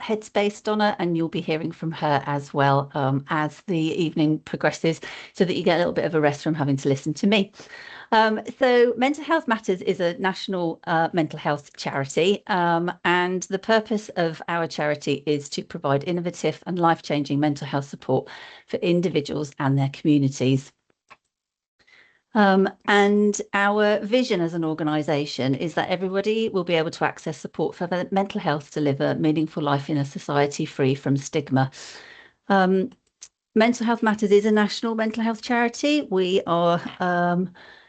Headspace, Donna, and you'll be hearing from her as well as the evening progresses, so that you get a little bit of a rest from having to listen to me. So Mental Health Matters is a national mental health charity, and the purpose of our charity is to provide innovative and life-changing mental health support for individuals and their communities. And our vision as an organisation is that everybody will be able to access support for mental health to live a meaningful life in a society free from stigma. Mental Health Matters is a national mental health charity. We are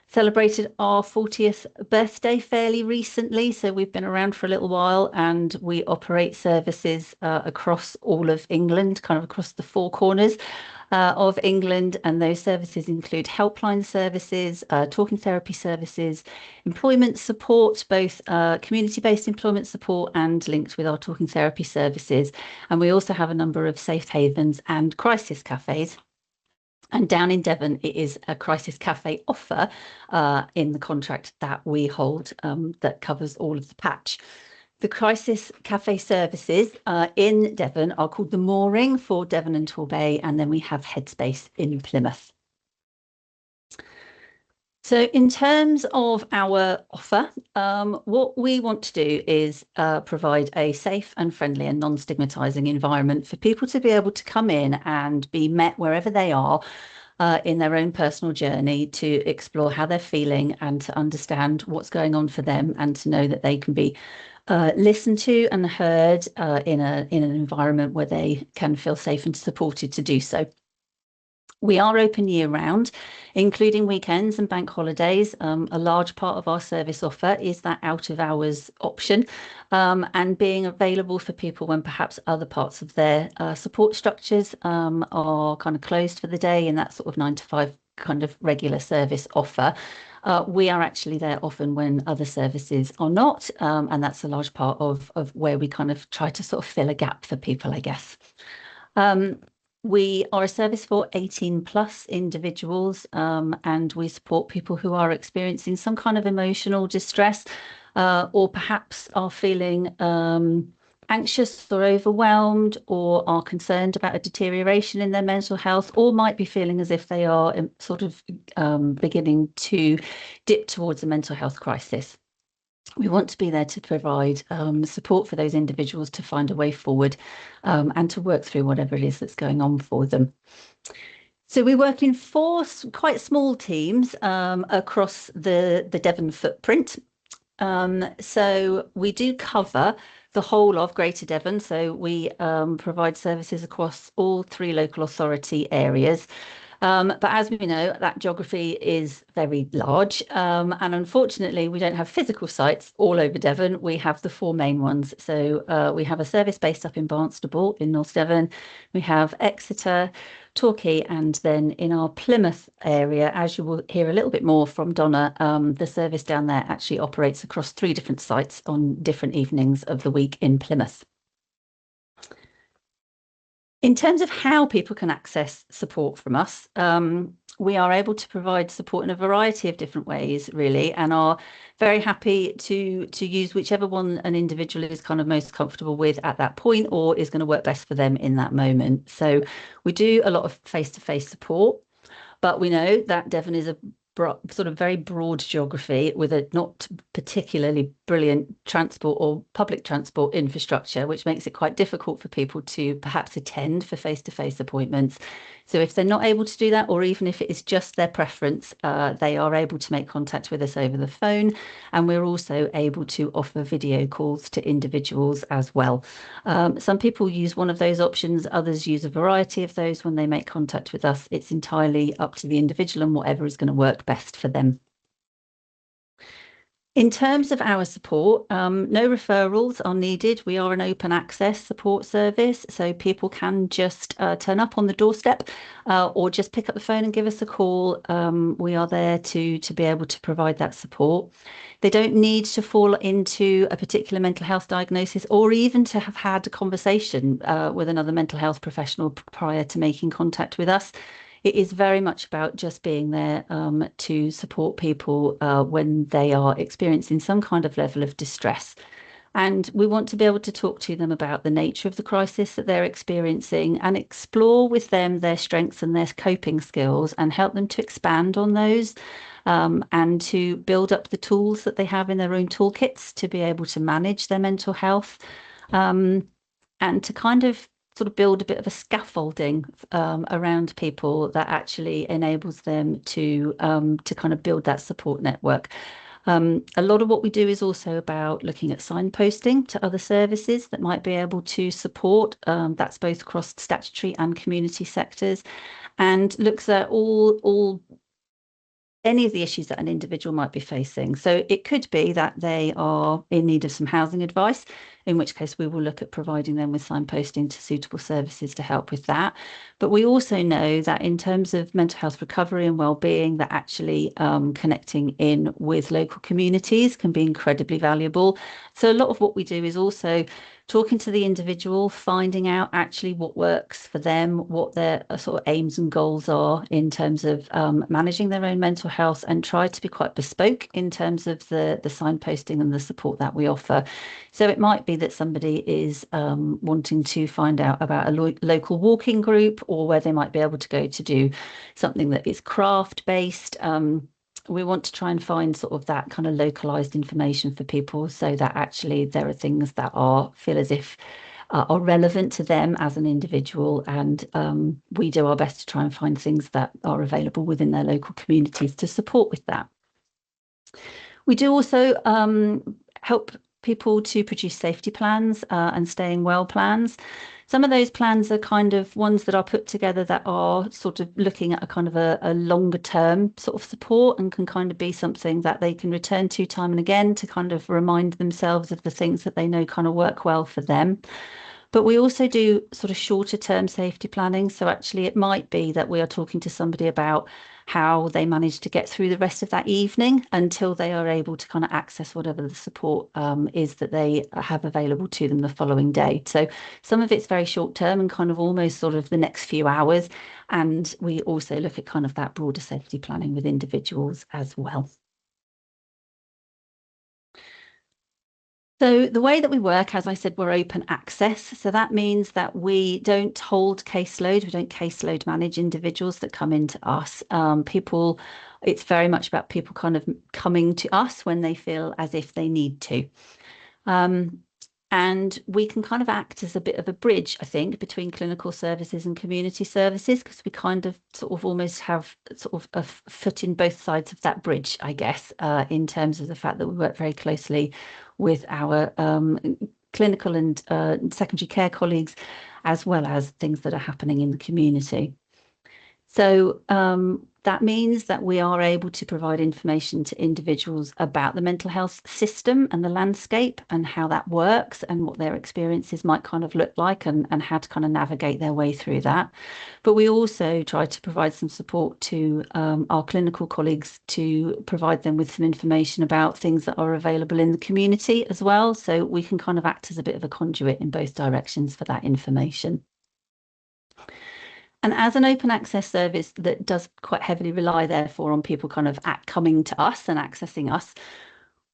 celebrated our 40th birthday fairly recently, so we've been around for a little while, and we operate services across all of England, kind of across the four corners of England, and those services include helpline services, talking therapy services, employment support, both community-based employment support and linked with our talking therapy services. And we also have a number of safe havens and crisis cafes. And down in Devon, it is a Crisis Café offer in the contract that we hold that covers all of the patch. The Crisis Café services in Devon are called the Mooring for Devon and Torbay, and then we have Headspace in Plymouth. So in terms of our offer, what we want to do is provide a safe and friendly and non-stigmatizing environment for people to be able to come in and be met wherever they are in their own personal journey, to explore how they're feeling and to understand what's going on for them, and to know that they can be listened to and heard in an environment where they can feel safe and supported to do so. We are open year round, including weekends and bank holidays. A large part of our service offer is that out of hours option, and being available for people when perhaps other parts of their support structures are kind of closed for the day, in that sort of 9 to 5 kind of regular service offer. We are actually there often when other services are not, and that's a large part of where we kind of try to sort of fill a gap for people, I guess. We are a service for 18 plus individuals, and we support people who are experiencing some kind of emotional distress, or perhaps are feeling anxious or overwhelmed, or are concerned about a deterioration in their mental health, or might be feeling as if they are sort of beginning to dip towards a mental health crisis. We want to be there to provide support for those individuals to find a way forward, and to work through whatever it is that's going on for them. So we work in 4 quite small teams across the Devon footprint. So we do cover the whole of Greater Devon. So we provide services across all 3 local authority areas. But as we know, that geography is very large, and unfortunately we don't have physical sites all over Devon. We have the 4 main ones. So we have a service based up in Barnstaple in North Devon, we have Exeter, Torquay, and then in our Plymouth area, as you will hear a little bit more from Donna, the service down there actually operates across 3 different sites on different evenings of the week in Plymouth. In terms of how people can access support from us, we are able to provide support in a variety of different ways, really, and are very happy to use whichever one an individual is kind of most comfortable with at that point, or is going to work best for them in that moment. So we do a lot of face-to-face support, but we know that Devon is a sort of very broad geography with a not particularly brilliant transport or public transport infrastructure, which makes it quite difficult for people to perhaps attend for face-to-face appointments. So if they're not able to do that, or even if it is just their preference, they are able to make contact with us over the phone, and we're also able to offer video calls to individuals as well. Some people use one of those options, others use a variety of those when they make contact with us. It's entirely up to the individual and whatever is going to work best for them. In terms of our support, no referrals are needed. We are an open access support service, so people can just turn up on the doorstep, or just pick up the phone and give us a call. We are there to be able to provide that support. They don't need to fall into a particular mental health diagnosis, or even to have had a conversation with another mental health professional prior to making contact with us. It is very much about just being there to support people when they are experiencing some kind of level of distress. And we want to be able to talk to them about the nature of the crisis that they're experiencing and explore with them their strengths and their coping skills and help them to expand on those, and to build up the tools that they have in their own toolkits to be able to manage their mental health, and to kind of sort of build a bit of a scaffolding around people that actually enables them to kind of build that support network. A lot of what we do is also about looking at signposting to other services that might be able to support. That's both across statutory and community sectors, and looks at all any of the issues that an individual might be facing. So it could be that they are in need of some housing advice, in which case we will look at providing them with signposting to suitable services to help with that. But we also know that in terms of mental health recovery and well-being, that actually connecting in with local communities can be incredibly valuable. So a lot of what we do is also talking to the individual, finding out actually what works for them, what their sort of aims and goals are in terms of managing their own mental health, and try to be quite bespoke in terms of the signposting and the support that we offer. So it might be that somebody is wanting to find out about a local walking group, or where they might be able to go to do something that is craft based. We want to try and find sort of that kind of localized information for people, so that actually there are things that feel as if are relevant to them as an individual, and we do our best to try and find things that are available within their local communities to support with that. We do also help people to produce safety plans and staying well plans. Some of those plans are kind of ones that are put together that are sort of looking at a kind of a longer term sort of support, and can kind of be something that they can return to time and again to kind of remind themselves of the things that they know kind of work well for them. But we also do sort of shorter term safety planning. So actually it might be that we are talking to somebody about how they manage to get through the rest of that evening until they are able to kind of access whatever the support is that they have available to them the following day. So some of it's very short term and kind of almost sort of the next few hours. And we also look at kind of that broader safety planning with individuals as well. So the way that we work, as I said, we're open access. So that means that we don't hold caseload. We don't caseload manage individuals that come into us. It's very much about people kind of coming to us when they feel as if they need to. And we can kind of act as a bit of a bridge, I think, between clinical services and community services, because we kind of sort of almost have sort of a foot in both sides of that bridge, I guess, in terms of the fact that we work very closely with our clinical and secondary care colleagues, as well as things that are happening in the community. So that means that we are able to provide information to individuals about the mental health system and the landscape and how that works and what their experiences might kind of look like, and how to kind of navigate their way through that. But we also try to provide some support to our clinical colleagues to provide them with some information about things that are available in the community as well. So we can kind of act as a bit of a conduit in both directions for that information. And as an open access service that does quite heavily rely, therefore, on people kind of coming to us and accessing us,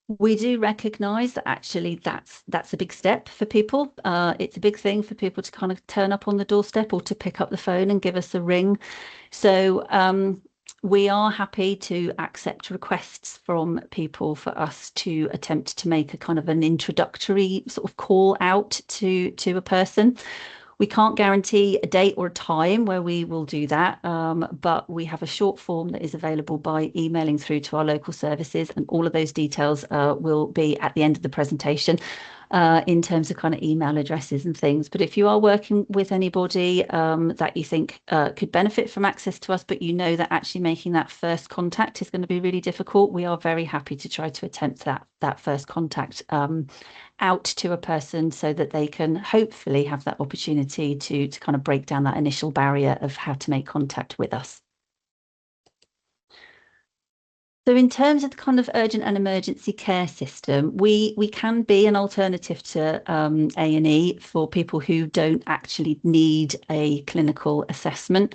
we do recognise that actually that's a big step for people. It's a big thing for people to kind of turn up on the doorstep or to pick up the phone and give us a ring. So we are happy to accept requests from people for us to attempt to make a kind of an introductory sort of call out to a person. We can't guarantee a date or a time where we will do that, but we have a short form that is available by emailing through to our local services, and all of those details will be at the end of the presentation in terms of kind of email addresses and things. But if you are working with anybody that you think could benefit from access to us, but you know that actually making that first contact is going to be really difficult, we are very happy to try to attempt that first contact out to a person, so that they can hopefully have that opportunity to kind of break down that initial barrier of how to make contact with us. So in terms of the kind of urgent and emergency care system, we can be an alternative to A&E for people who don't actually need a clinical assessment.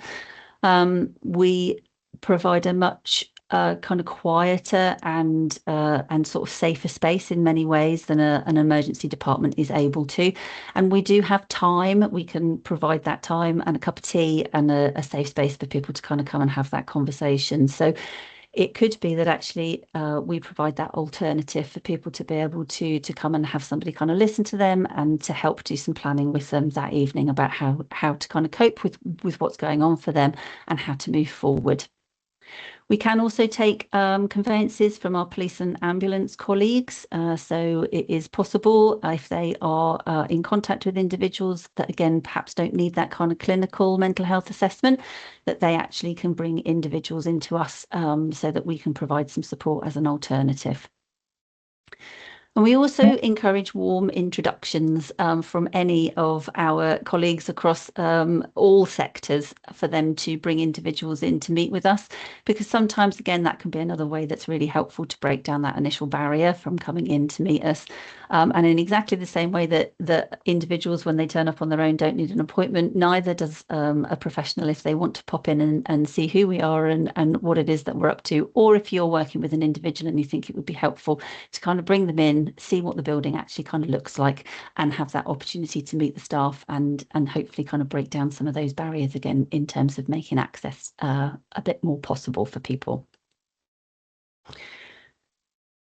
We provide a much kind of quieter and sort of safer space in many ways than an emergency department is able to. And we do have time. We can provide that time and a cup of tea and a safe space for people to kind of come and have that conversation. So it could be that actually we provide that alternative for people to be able to come and have somebody kind of listen to them and to help do some planning with them that evening about how to kind of cope with what's going on for them and how to move forward. We can also take conveyances from our police and ambulance colleagues. So it is possible if they are in contact with individuals that, again, perhaps don't need that kind of clinical mental health assessment, that they actually can bring individuals into us so that we can provide some support as an alternative. And we also encourage warm introductions from any of our colleagues across all sectors for them to bring individuals in to meet with us, because sometimes, again, that can be another way that's really helpful to break down that initial barrier from coming in to meet us. And in exactly the same way that individuals, when they turn up on their own, don't need an appointment, neither does a professional if they want to pop in and see who we are and what it is that we're up to. Or if you're working with an individual and you think it would be helpful to kind of bring them in, see what the building actually kind of looks like and have that opportunity to meet the staff and hopefully kind of break down some of those barriers again in terms of making access a bit more possible for people.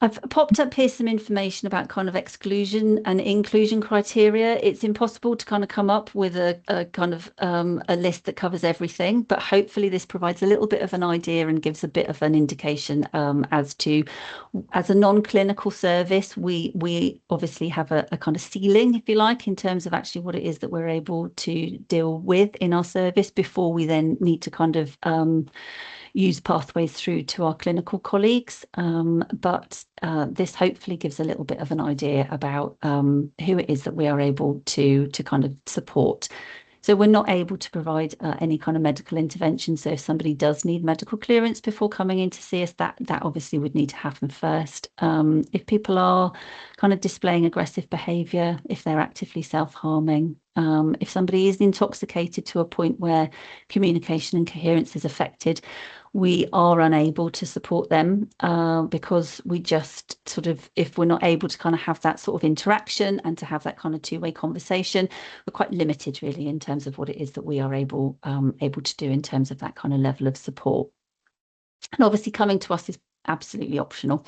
I've popped up here some information about kind of exclusion and inclusion criteria. It's impossible to kind of come up with a kind of a list that covers everything, but hopefully this provides a little bit of an idea and gives a bit of an indication as to, as a non-clinical service, we obviously have a kind of ceiling, if you like, in terms of actually what it is that we're able to deal with in our service before we then need to kind of use pathways through to our clinical colleagues. But this hopefully gives a little bit of an idea about who it is that we are able to kind of support. So we're not able to provide any kind of medical intervention. So if somebody does need medical clearance before coming in to see us, that obviously would need to happen first. If people are kind of displaying aggressive behaviour, if they're actively self-harming, if somebody is intoxicated to a point where communication and coherence is affected, we are unable to support them because we just sort of, if we're not able to kind of have that sort of interaction and to have that kind of two-way conversation, we're quite limited really in terms of what it is that we are able to do in terms of that kind of level of support. And obviously coming to us is absolutely optional.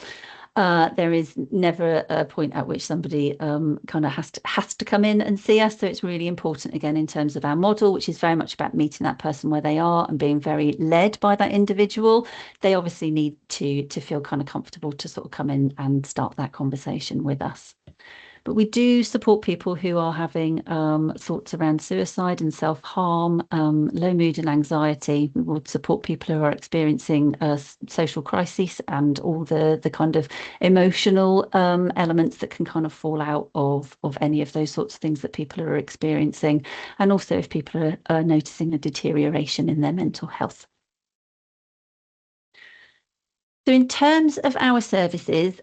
There is never a point at which somebody kind of has to come in and see us. So it's really important, again, in terms of our model, which is very much about meeting that person where they are and being very led by that individual. They obviously need to feel kind of comfortable to sort of come in and start that conversation with us. But we do support people who are having thoughts around suicide and self-harm, low mood and anxiety. We will support people who are experiencing social crisis and all the kind of emotional elements that can kind of fall out of any of those sorts of things that people are experiencing. And also if people are noticing a deterioration in their mental health. So in terms of our services,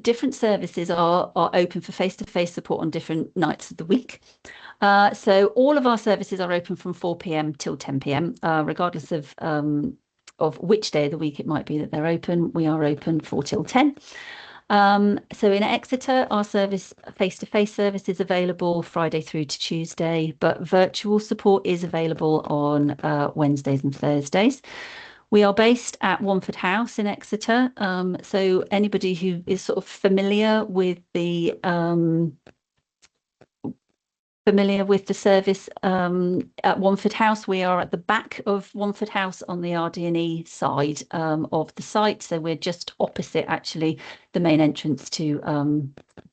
different services are open for face-to-face support on different nights of the week. So all of our services are open from 4 p.m. till 10 p.m. Regardless of which day of the week it might be that they're open. We are open 4 till 10. So in Exeter, our service, face-to-face service, is available Friday through to Tuesday, but virtual support is available on Wednesdays and Thursdays. We are based at Wamford House in Exeter. So anybody who is sort of familiar with the service at Wamford House, we are at the back of Wamford House on the RD&E side of the site. So we're just opposite actually the main entrance to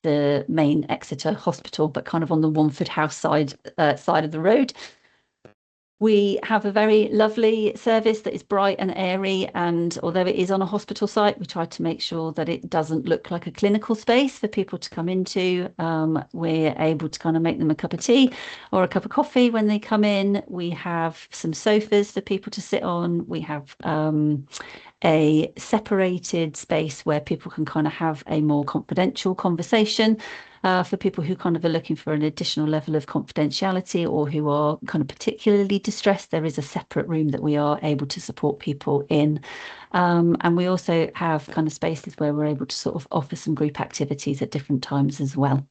the main Exeter Hospital, but kind of on the Wamford House side of the road. We have a very lovely service that is bright and airy, and although it is on a hospital site, we try to make sure that it doesn't look like a clinical space for people to come into. We're able to kind of make them a cup of tea or a cup of coffee when they come in. We have some sofas for people to sit on. We have a separated space where people can kind of have a more confidential conversation. For people who kind of are looking for an additional level of confidentiality or who are kind of particularly distressed, there is a separate room that we are able to support people in. And we also have kind of spaces where we're able to sort of offer some group activities at different times as well.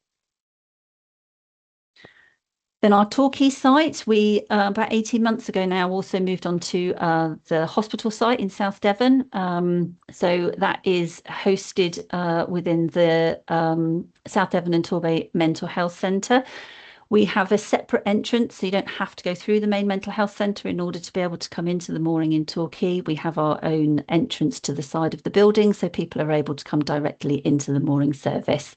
Then our Torquay site, we about 18 months ago now also moved on to the hospital site in South Devon. So that is hosted within the South Devon and Torbay Mental Health Centre. We have a separate entrance, so you don't have to go through the main mental health centre in order to be able to come into the mooring in Torquay. We have our own entrance to the side of the building, so people are able to come directly into the mooring service.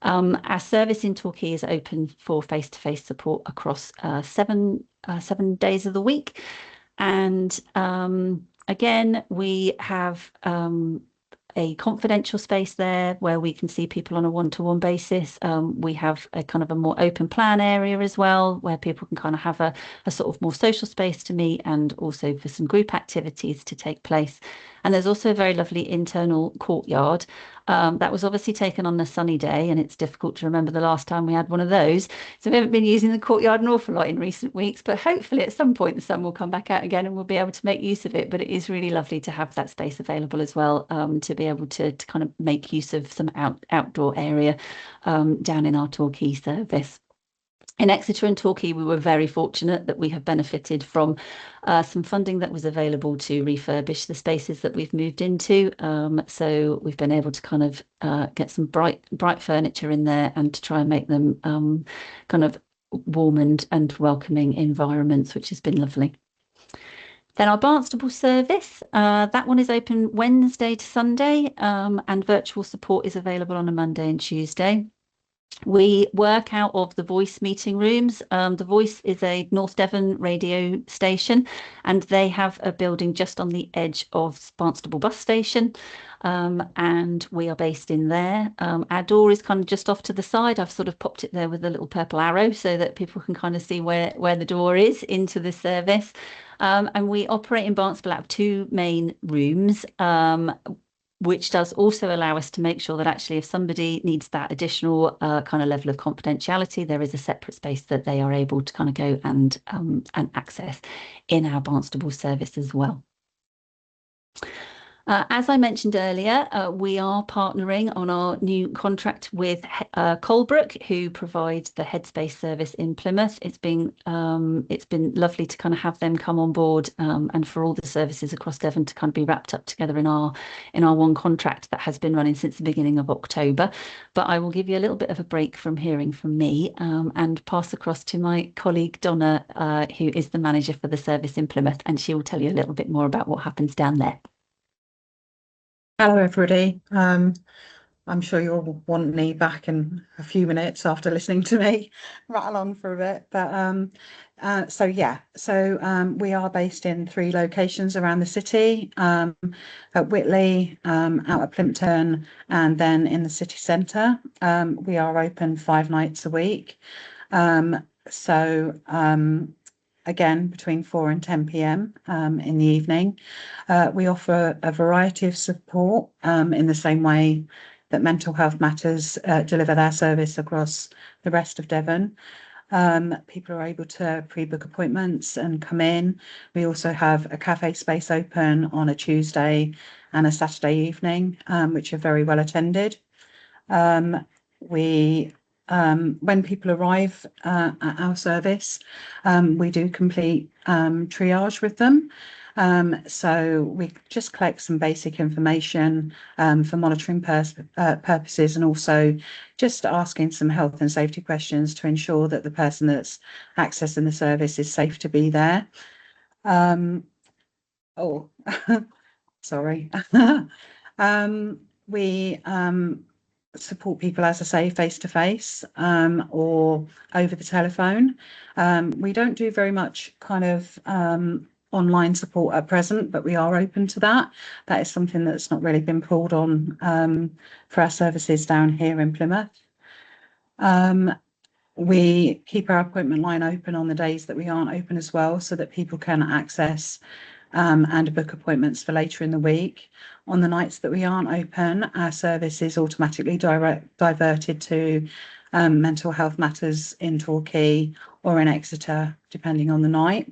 Our service in Torquay is open for face-to-face support across 7 days of the week. And again, we have a confidential space there where we can see people on a one-to-one basis. We have a kind of a more open plan area as well, where people can kind of have a sort of more social space to meet and also for some group activities to take place. And there's also a very lovely internal courtyard. That was obviously taken on a sunny day, and it's difficult to remember the last time we had one of those. So we haven't been using the courtyard an awful lot in recent weeks, but hopefully at some point the sun will come back out again and we'll be able to make use of it. But it is really lovely to have that space available as well, to be able to kind of make use of some outdoor area down in our Torquay service. In Exeter and Torquay, we were very fortunate that we have benefited from some funding that was available to refurbish the spaces that we've moved into. So we've been able to kind of get some bright furniture in there and to try and make them kind of warm and welcoming environments, which has been lovely. Then our Barnstable service, that one is open Wednesday to Sunday, and virtual support is available on a Monday and Tuesday. We work out of the Voice meeting rooms. The Voice is a North Devon radio station, and they have a building just on the edge of Barnstable bus station, and we are based in there. Our door is kind of just off to the side. I've sort of popped it there with a little purple arrow so that people can kind of see where the door is into the service. And we operate in Barnstable out of 2 main rooms, which does also allow us to make sure that actually if somebody needs that additional kind of level of confidentiality, there is a separate space that they are able to kind of go and access in our Barnstable service as well. As I mentioned earlier, we are partnering on our new contract with Colebrook, who provide the headspace service in Plymouth. It's been lovely to kind of have them come on board, and for all the services across Devon to kind of be wrapped up together in our one contract that has been running since the beginning of October. But I will give you a little bit of a break from hearing from me and pass across to my colleague Donna, who is the manager for the service in Plymouth, and she will tell you a little bit more about what happens down there. Hello, everybody. I'm sure you'll want me back in a few minutes after listening to me rattle on for a bit. But so we are based in 3 locations around the city, at Whitley, out at Plympton, and then in the city centre. We are open 5 nights a week. Again, between 4 and 10 p.m. In the evening. We offer a variety of support in the same way that Mental Health Matters deliver their service across the rest of Devon. People are able to pre-book appointments and come in. We also have a cafe space open on a Tuesday and a Saturday evening, which are very well attended. When people arrive at our service, we do complete triage with them. So we just collect some basic information for monitoring purposes, and also just asking some health and safety questions to ensure that the person that's accessing the service is safe to be there. Sorry. We support people, as I say, face to face or over the telephone. We don't do very much kind of online support at present, but we are open to that. That is something that's not really been pulled on for our services down here in Plymouth. We keep our appointment line open on the days that we aren't open as well, so that people can access and book appointments for later in the week. On the nights that we aren't open, our service is automatically diverted to mental health matters in Torquay or in Exeter, depending on the night.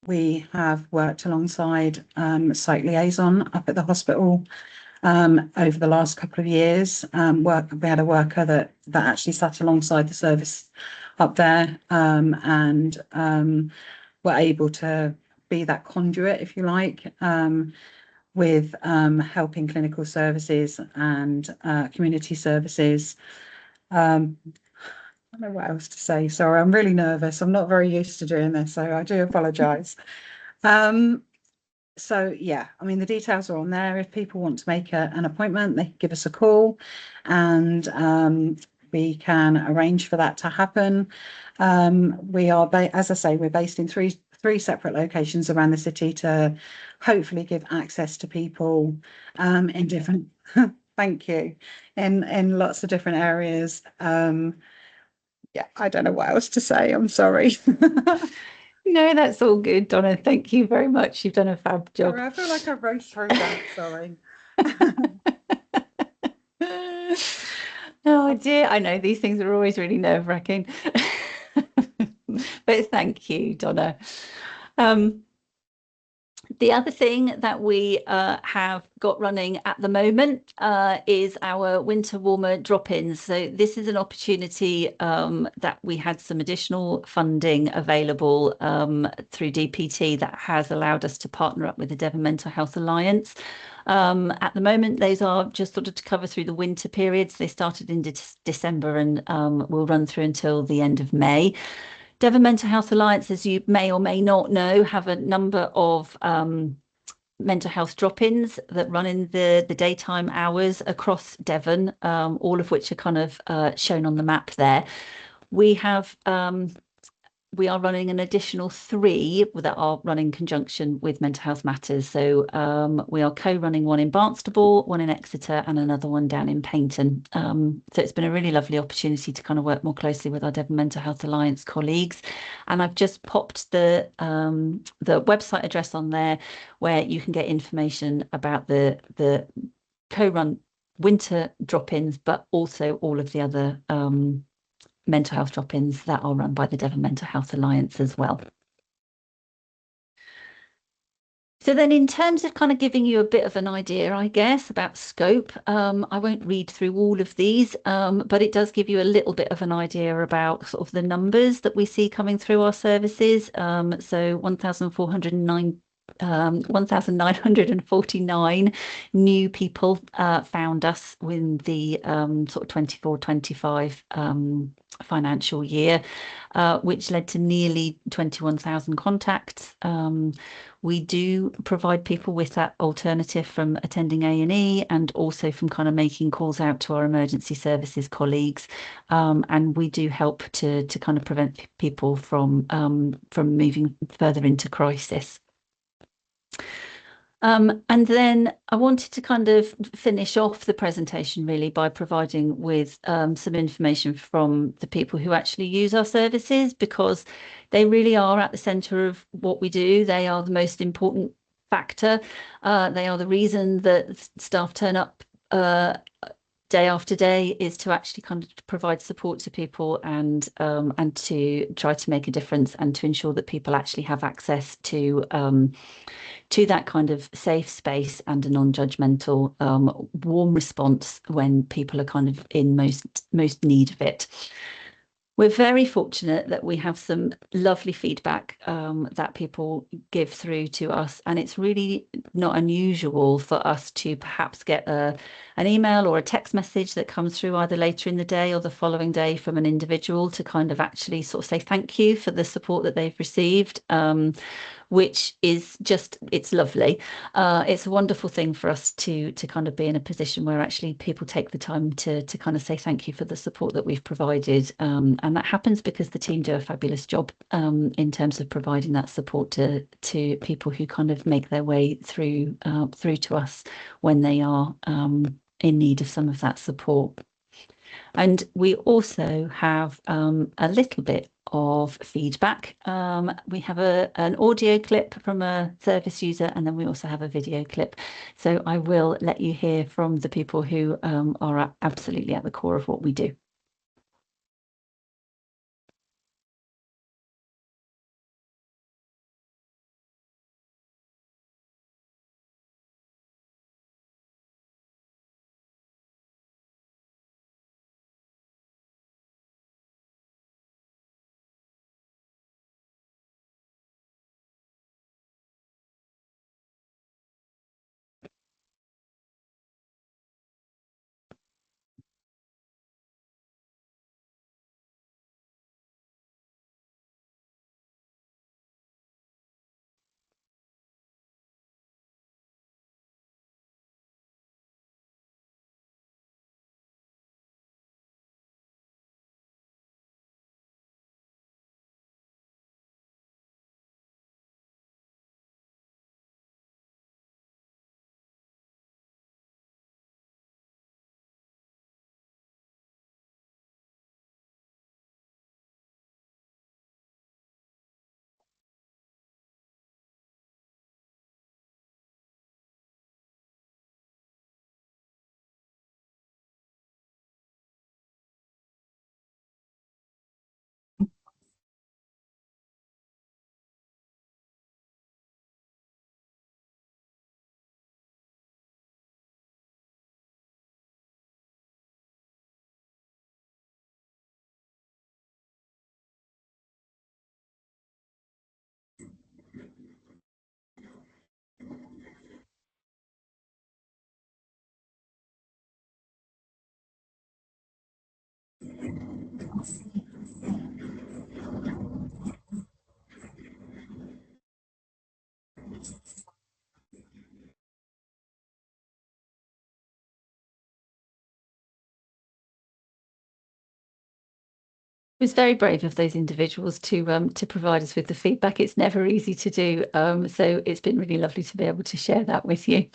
We have worked alongside site liaison up at the hospital over the last couple of years. We had a worker that actually sat alongside the service up there and were able to be that conduit, if you like, with helping clinical services and community services. I don't know what else to say. Sorry, I'm really nervous. I'm not very used to doing this, so I do apologise. So yeah, I mean, the details are on there. If people want to make an appointment, they can give us a call and we can arrange for that to happen. We are, as I say, we're based in three separate locations around the city to hopefully give access to people in different, thank you, in lots of different areas. Yeah, I don't know what else to say. I'm sorry. No, that's all good, Donna. Thank you very much. You've done a fab job. Sorry, I feel like I've raced through that. Sorry. Oh dear, I know these things are always really nerve-wracking. But thank you, Donna. The other thing that we have got running at the moment is our winter warmer drop-ins. So this is an opportunity that we had some additional funding available through DPT that has allowed us to partner up with the Devon Mental Health Alliance. At the moment, those are just sort of to cover through the winter periods. They started in December and will run through until the end of May. Devon Mental Health Alliance, as you may or may not know, have a number of mental health drop-ins that run in the daytime hours across Devon, all of which are kind of shown on the map there. We are running an additional 3 that are running in conjunction with Mental Health Matters. So we are co-running one in Barnstaple, one in Exeter, and another one down in Paynton. So it's been a really lovely opportunity to kind of work more closely with our Devon Mental Health Alliance colleagues. And I've just popped the website address on there where you can get information about the co-run winter drop-ins, but also all of the other mental health drop-ins that are run by the Devon Mental Health Alliance as well. So then in terms of kind of giving you a bit of an idea, I guess, about scope, I won't read through all of these, but it does give you a little bit of an idea about sort of the numbers that we see coming through our services. So 1,949 new people found us in the sort of 24-25 financial year, which led to nearly 21,000 contacts. We do provide people with that alternative from attending A&E and also from kind of making calls out to our emergency services colleagues. And we do help to kind of prevent people from moving further into crisis. And then I wanted to kind of finish off the presentation really by providing with some information from the people who actually use our services, because they really are at the centre of what we do. They are the most important factor. They are the reason that staff turn up day after day, is to actually kind of provide support to people and to try to make a difference and to ensure that people actually have access to that kind of safe space and a non-judgmental warm response when people are kind of in most need of it. We're very fortunate that we have some lovely feedback that people give through to us, and it's really not unusual for us to perhaps get an email or a text message that comes through either later in the day or the following day from an individual to kind of actually sort of say thank you for the support that they've received, which is just, it's lovely. It's a wonderful thing for us to kind of be in a position where actually people take the time to kind of say thank you for the support that we've provided. And that happens because the team do a fabulous job in terms of providing that support to people who kind of make their way through to us when they are in need of some of that support. And we also have a little bit of feedback. We have an audio clip from a service user, and then we also have a video clip. So I will let you hear from the people who are absolutely at the core of what we do. It was very brave of those individuals to provide us with the feedback. It's never easy to do, so it's been really lovely to be able to share that with you.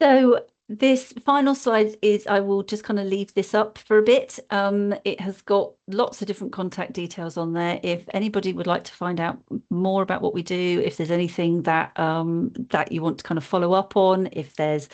So this final slide is, I will just kind of leave this up for a bit. It has got lots of different contact details on there. If anybody would like to find out more about what we do, if there's anything that that you want to kind of follow up on, if there's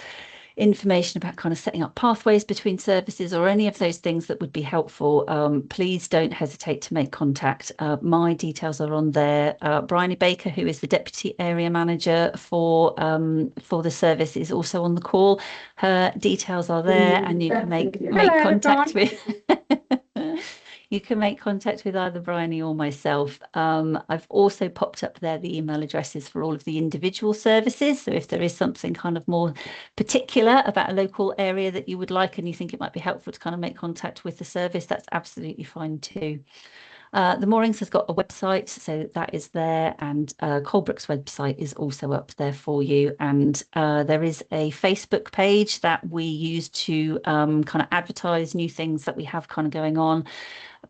information about kind of setting up pathways between services or any of those things that would be helpful, please don't hesitate to make contact. My details are on there. Bryony Baker, who is the Deputy Area Manager for the service, is also on the call. Her details are there, and you can make contact with you can make contact with either Bryony or myself. I've also popped up there the email addresses for all of the individual services. So if there is something kind of more particular about a local area that you would like and you think it might be helpful to kind of make contact with the service, that's absolutely fine too. The Moorings has got a website, so that is there, and Colebrook's website is also up there for you. And there is a Facebook page that we use to kind of advertise new things that we have kind of going on,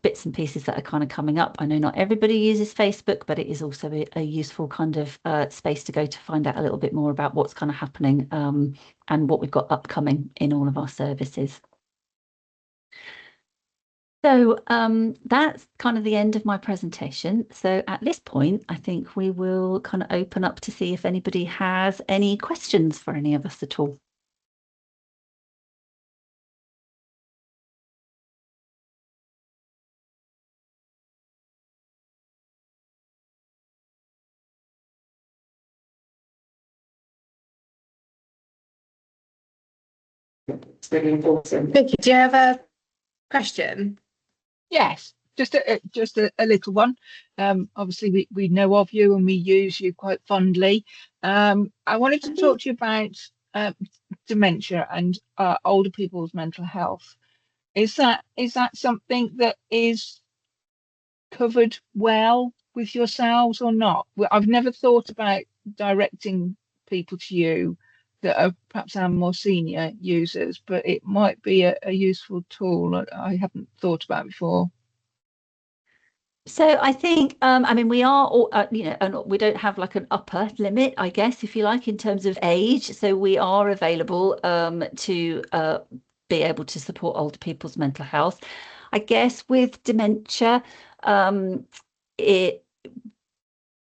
bits and pieces that are kind of coming up. I know not everybody uses Facebook, but it is also a useful kind of space to go to find out a little bit more about what's kind of happening and what we've got upcoming in all of our services. So that's kind of the end of my presentation. So at this point, I think we will kind of open up to see if anybody has any questions for any of us at all. Vicky, do you have a question? Yes, just a little one. Obviously we know of you and we use you quite fondly. I wanted to talk to you about dementia and older people's mental health. Is that something that is covered well with yourselves or not? Well, I've never thought about directing people to you that are perhaps our more senior users, but it might be a useful tool I haven't thought about before. So I think, I mean, we are all, you know, and we don't have like an upper limit, I guess, if you like, in terms of age. So we are available to be able to support older people's mental health. I guess with dementia, it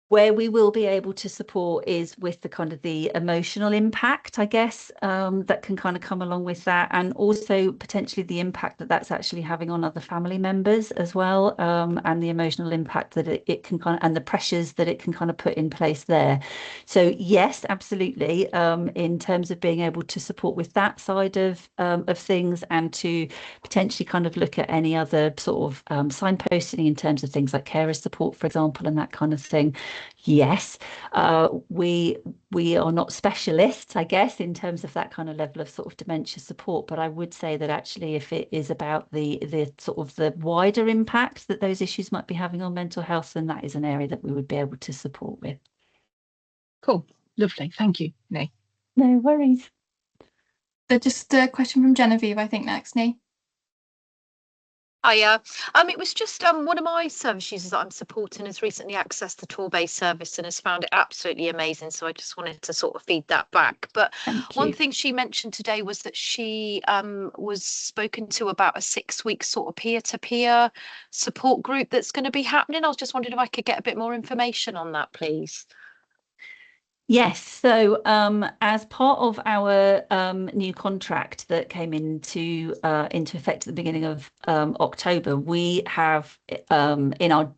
where we will be able to support is with the kind of the emotional impact, I guess, that can kind of come along with that, and also potentially the impact that that's actually having on other family members as well, and the emotional impact that it can kind of, and the pressures that it can kind of put in place there. So yes, absolutely, in terms of being able to support with that side of things, and to potentially kind of look at any other sort of signposting in terms of things like carer support, for example, and that kind of thing. Yes, we are not specialists, I guess, in terms of that kind of level of sort of dementia support. But I would say that actually, if it is about the sort of the wider impact that those issues might be having on mental health, then that is an area that we would be able to support with. Cool, lovely, thank you, Nee. No worries. So just a question from Genevieve, I think, next, Nee. Hiya. It was just one of my service users that I'm supporting has recently accessed the Torbay service and has found it absolutely amazing. So I just wanted to sort of feed that back. But one thing she mentioned today was that she was spoken to about a 6-week sort of peer-to-peer support group that's going to be happening. I was just wondering if I could get a bit more information on that, please. Yes, so as part of our new contract that came into effect at the beginning of October, we have in our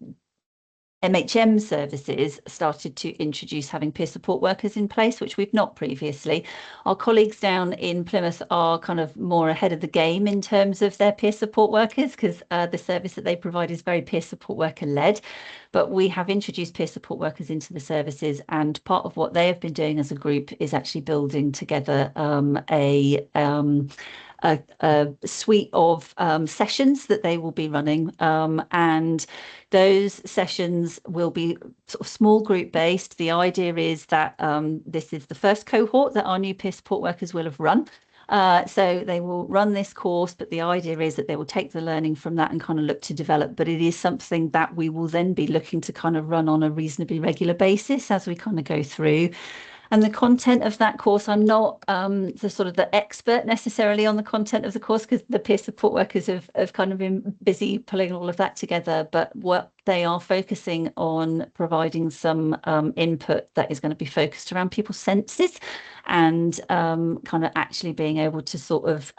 MHM services started to introduce having peer support workers in place, which we've not previously. Our colleagues down in Plymouth are kind of more ahead of the game in terms of their peer support workers, because the service that they provide is very peer support worker led. But we have introduced peer support workers into the services, and part of what they have been doing as a group is actually building together a suite of sessions that they will be running, and those sessions will be sort of small group based. The idea is that this is the first cohort that our new peer support workers will have run. So they will run this course, but the idea is that they will take the learning from that and kind of look to develop. But it is something that we will then be looking to kind of run on a reasonably regular basis as we kind of go through. And the content of that course, I'm not the sort of the expert necessarily on the content of the course, because the peer support workers have kind of been busy pulling all of that together. But what they are focusing on providing some input that is going to be focused around people's senses, and kind of actually being able to sort of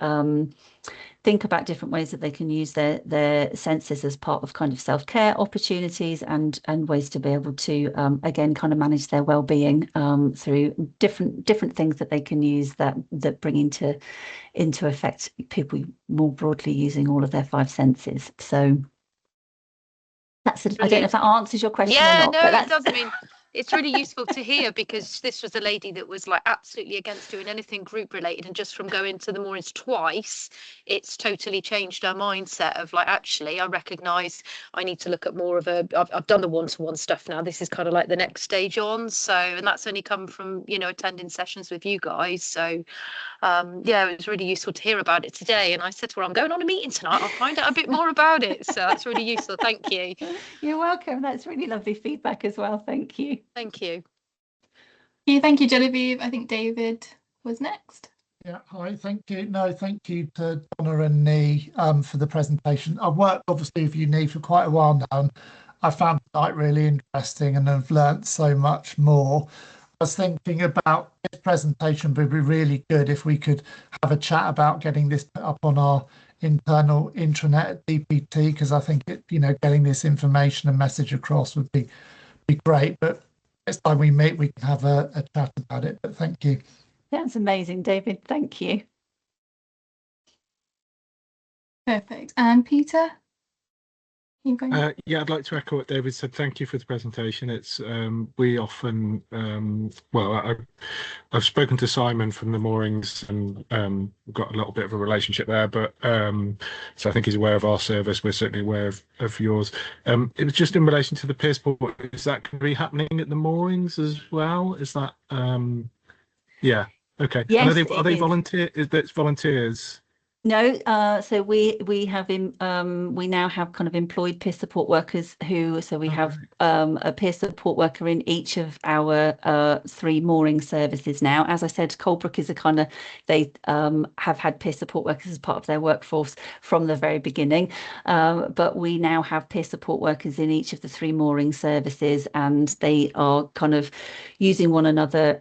think about different ways that they can use their senses as part of kind of self-care opportunities, and ways to be able to again kind of manage their well-being through different things that they can use that bring into effect people more broadly using all of their 5 senses. So that's I don't know if that answers your question or not. Yeah, no, it does. I mean, it's really useful to hear, because this was a lady that was like absolutely against doing anything group related, and just from going to the Moorings twice, it's totally changed her mindset of like, actually I recognise I need to look at more of I've done the one-to-one stuff now, this is kind of like the next stage on. So, and that's only come from, you know, attending sessions with you guys. So yeah, it was really useful to hear about it today, and I said to her, I'm going on a meeting tonight, I'll find out a bit more about it. So that's really useful, thank you. You're welcome. That's really lovely feedback as well. Thank you. Thank you. Yeah, thank you, Genevieve. I think David was next. Yeah, hi, thank you. No, thank you to Donna and Nee for the presentation. I've worked obviously with you, Nee, for quite a while now, and I found the night really interesting and have learnt so much more. I was thinking about this presentation would be really good if we could have a chat about getting this put up on our internal intranet at DPT, because I think it, you know, getting this information and message across would be great. But next time we meet, we can have a chat about it. But thank you. That's amazing, David. Thank you. Perfect. And Peter? Yeah, I'd like to echo what David said. Thank you for the presentation. It's we often well, I've spoken to Simon from the Moorings, and we've got a little bit of a relationship there, but so I think he's aware of our service. We're certainly aware of yours. It was just in relation to the peer support. Is that going to be happening at the Moorings as well? Is that yeah, okay. Yes, and are they volunteer? Is that volunteers? No, so we now have kind of employed peer support workers so we have a peer support worker in each of our 3 mooring services now. As I said, Colebrook is they have had peer support workers as part of their workforce from the very beginning, but we now have peer support workers in each of the 3 mooring services, and they are kind of using one another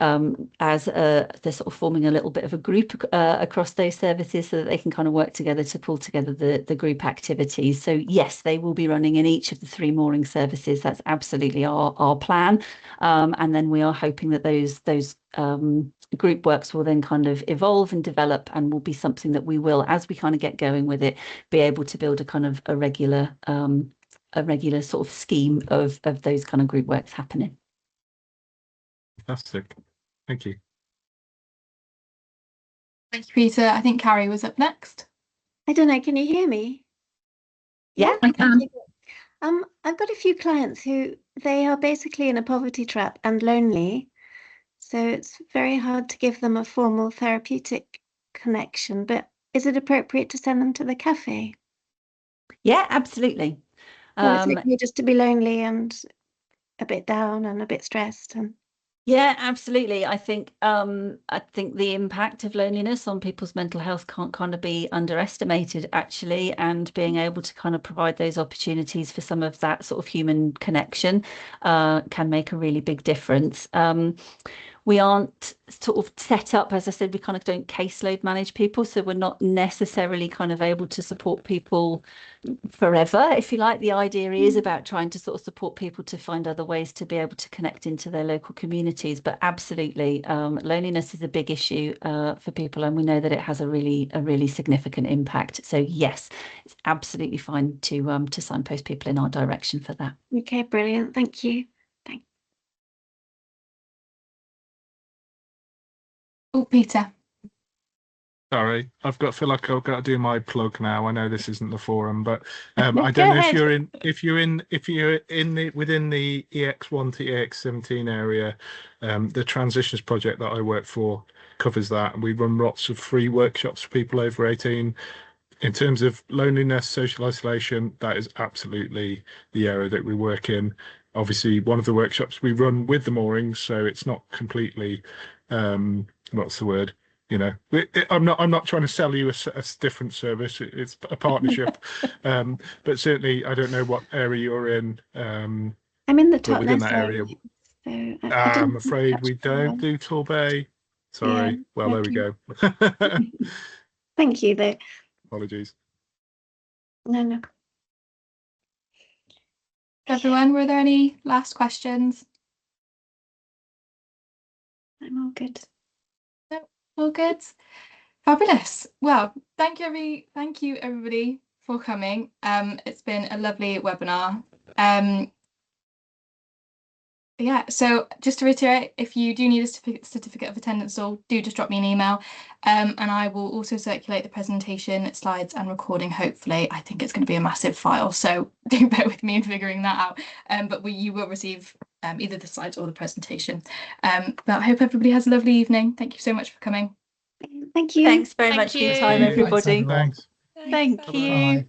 as they're sort of forming a little bit of a group across those services, so that they can kind of work together to pull together the group activities. So yes, they will be running in each of the 3 mooring services. That's absolutely our plan, and then we are hoping that those group works will then kind of evolve and develop, and will be something that we will, as we kind of get going with it, be able to build a kind of a regular sort of scheme of those kind of group works happening. Fantastic. Thank you. Thank you, Peter. I think Carrie was up next. I don't know, can you hear me? Yeah, I can. I've got a few clients who they are basically in a poverty trap and lonely. So it's very hard to give them a formal therapeutic connection, but is it appropriate to send them to the cafe? Yeah, absolutely. Or is it okay just to be lonely and a bit down and a bit stressed? And Yeah, absolutely. I think the impact of loneliness on people's mental health can't kind of be underestimated, actually, and being able to kind of provide those opportunities for some of that sort of human connection can make a really big difference. We aren't sort of set up, as I said, we kind of don't caseload manage people, so we're not necessarily kind of able to support people forever, if you like. The idea is about trying to sort of support people to find other ways to be able to connect into their local communities. But absolutely, loneliness is a big issue for people, and we know that it has a really significant impact. So yes, it's absolutely fine to signpost people in our direction for that. okay, brilliant. Thank you. Oh, Peter. Sorry, feel like I've got to do my plug now. I know this isn't the forum, but No, I go don't know ahead. if you're within the EX1 to EX17 area. The transitions project that I work for covers that. We run lots of free workshops for people over 18. In terms of loneliness, social isolation, that is absolutely the area that we work in. Obviously, one of the workshops we run with the Moorings, so it's not completely what's the word? You know, I'm not trying to sell you a different service. It's a partnership, but certainly I don't know what area you're in. I'm in the top within left that area. So I'm afraid we don't do Torbay. Sorry. Yeah, well, there we okay. go. Thank you, though. Apologies. No. Everyone, were there any last questions? I'm all good. No, all good. Fabulous. Well, thank you everybody for coming. It's been a lovely webinar. Yeah, so just to reiterate, if you do need a certificate of attendance, or do just drop me an email, and I will also circulate the presentation, slides and recording. Hopefully, I think it's going to be a massive file, so do bear with me in figuring that out. But you will receive either the slides or the presentation. But I hope everybody has a lovely evening. Thank you so much for coming. Thank you. Thanks very much for your time, everybody. Thanks. Thank you. Bye.